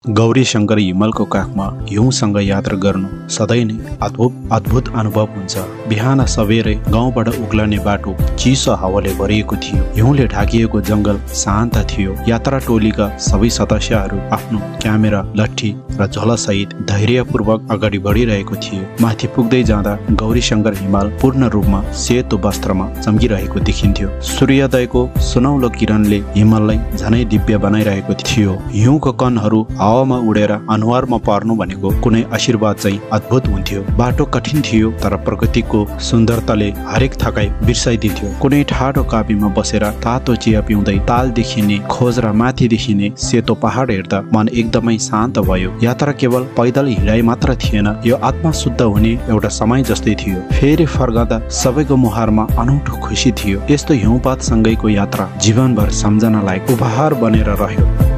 गौरी शंकर हिमालको काखमा हिउँसँग यात्रा गर्नु सधैँ नै अद्भुत अनुभव हुन्छ। बिहान सबेरै गाउँबाट उक्लने बाटो चिसो हावाले भरिएको थियो। हिउँले ढाकिएको जंगल शान्त थियो। यात्रा टोलीका सबै सदस्यहरू आफ्नो क्यामेरा, लट्ठी र झोलासहित धैर्यपूर्वक अगाडि बढिरहेको थियो। माथि पुग्दै जाँदा गौरी शंकर हिमाल पूर्ण रूपमा सेतो वस्त्रमा चम्किरहेको देखिन्थ्यो। सूर्योदयको सुनौलो किरणले हिमाललाई झनै दिव्य बनाइरहेको थियो। हिउँको कणहरू हावामा उडेर अनुहारमा पर्नु भनेको कुनै आशीर्वाद चाहिँ अद्भुत हुन्थ्यो। बाटो कठिन थियो तर प्रकृतिको सुन्दरताले हरेक थकाइ बिर्साइदिन्थ्यो। कुनै ठाडो कापीमा बसेर तातो चिया पिउँदै ताल देखिने खोज र माथि देखिने सेतो पहाड हेर्दा मन एकदमै शान्त भयो। यात्रा केवल पैदल हिँडाइ मात्र थिएन, यो आत्मा शुद्ध हुने एउटा समय जस्तै थियो। फेरि फर्कँदा सबैको मुहारमा अनौठो खुसी थियो। यस्तो हिउँपात सँगैको यात्रा जीवनभर सम्झना लायक उपहार बनेर रह्यो।